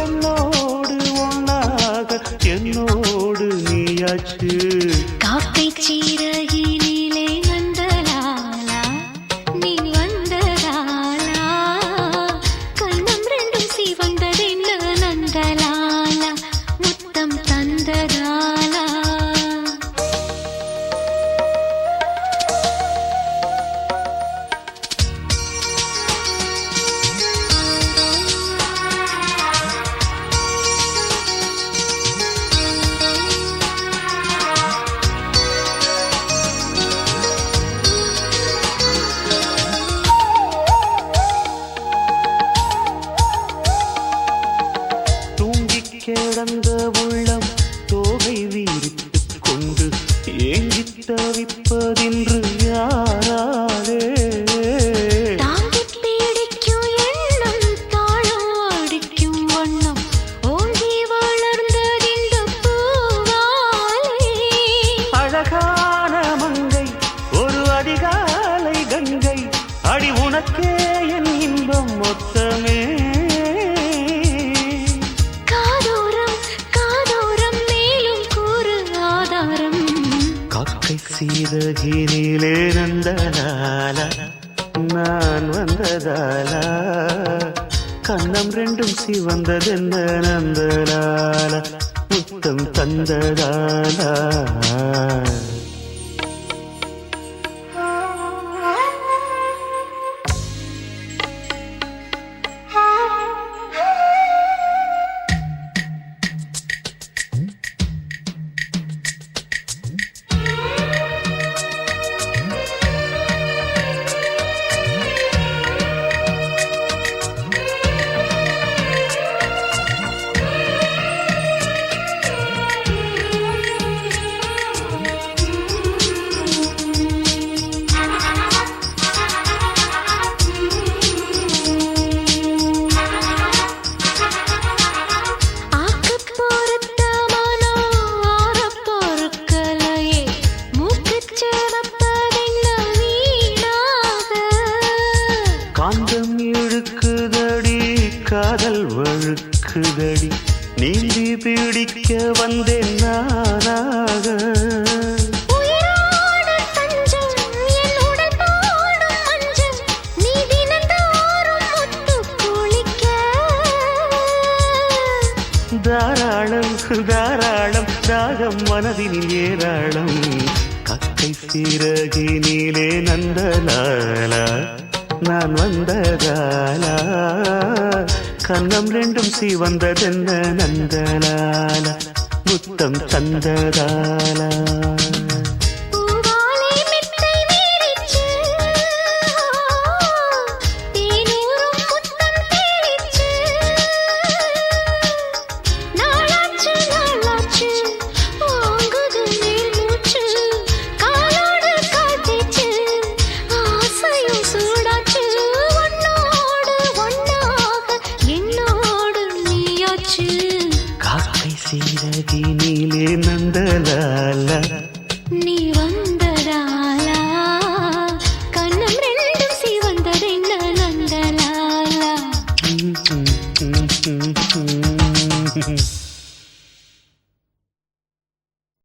உன்னோடு ஒன்னாக என்னோடு நீயாச்சு. காக்கை சீரகினிலே நந்தலாலா நீ வந்ததாலா கண்ணம் ரெண்டும் சிவந்ததென்ன நந்தலாலா முத்தம் தந்ததாலா. கிடந்த உள்ளம் தோகை வீரித்துக் கொண்டு ஏங்கித் தவிப்பதென்று யாராலே? தாங்கிப் பிடிக்கும் எண்ணம் தாழம் அடிக்கும் வண்ணம் ஓங்கி வளர்ந்ததிந்த பூவாலே. அழகான மங்கை ஒரு அதிகாலை கங்கை அடி உனக்கே என் இன்பம் மொத்தமே. சீரகினிலே நந்தலாலா நான் வந்ததாலா கண்ணம் ரெண்டும் சிவந்ததென்ன நந்தலாலா முத்தம் தந்ததாலா. காந்தம் இழுக்குதடி காதல் வழுக்குதடி நீந்தி பிடிக்க வந்தேன் நானாக. தாராளம் தாராளம் தாகம் மனதினில் ஏராளம் கக்கை சீரகினிலே நந்தலாலா நான் வந்ததாலா கண்ணம் ரெண்டும் சிவந்ததென்ன நந்தலாலா முத்தம் தந்ததாலா.